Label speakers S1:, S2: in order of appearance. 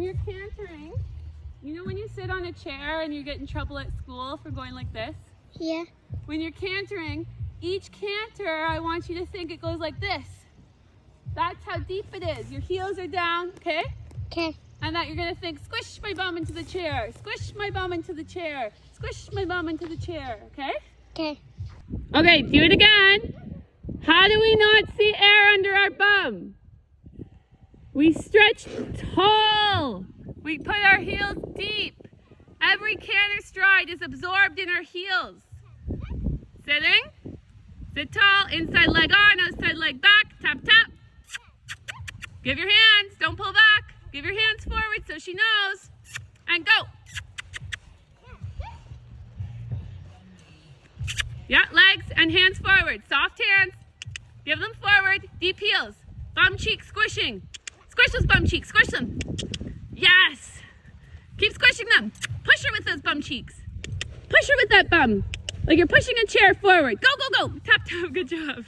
S1: you're cantering, you know when you sit on a chair and you get in trouble at school for going like this?
S2: Yeah.
S1: When you're cantering, each canter, I want you to think it goes like this. That's how deep it is. Your heels are down, okay?
S2: Okay.
S1: And that you're gonna think, squish my bum into the chair, squish my bum into the chair, squish my bum into the chair, okay?
S2: Okay.
S1: Okay, do it again. How do we not see air under our bum? We stretch tall. We put our heels deep. Every canter stride is absorbed in our heels. Sitting. Sit tall, inside leg on, outside leg back, tap, tap. Give your hands, don't pull back. Give your hands forward so she knows. And go. Yeah, legs and hands forward. Soft hands. Give them forward. Deep heels. Bum cheek squishing. Squish those bum cheeks. Squish them. Yes. Keep squishing them. Push her with those bum cheeks. Push her with that bum. Like you're pushing a chair forward. Go, go, go. Tap, tap. Good job.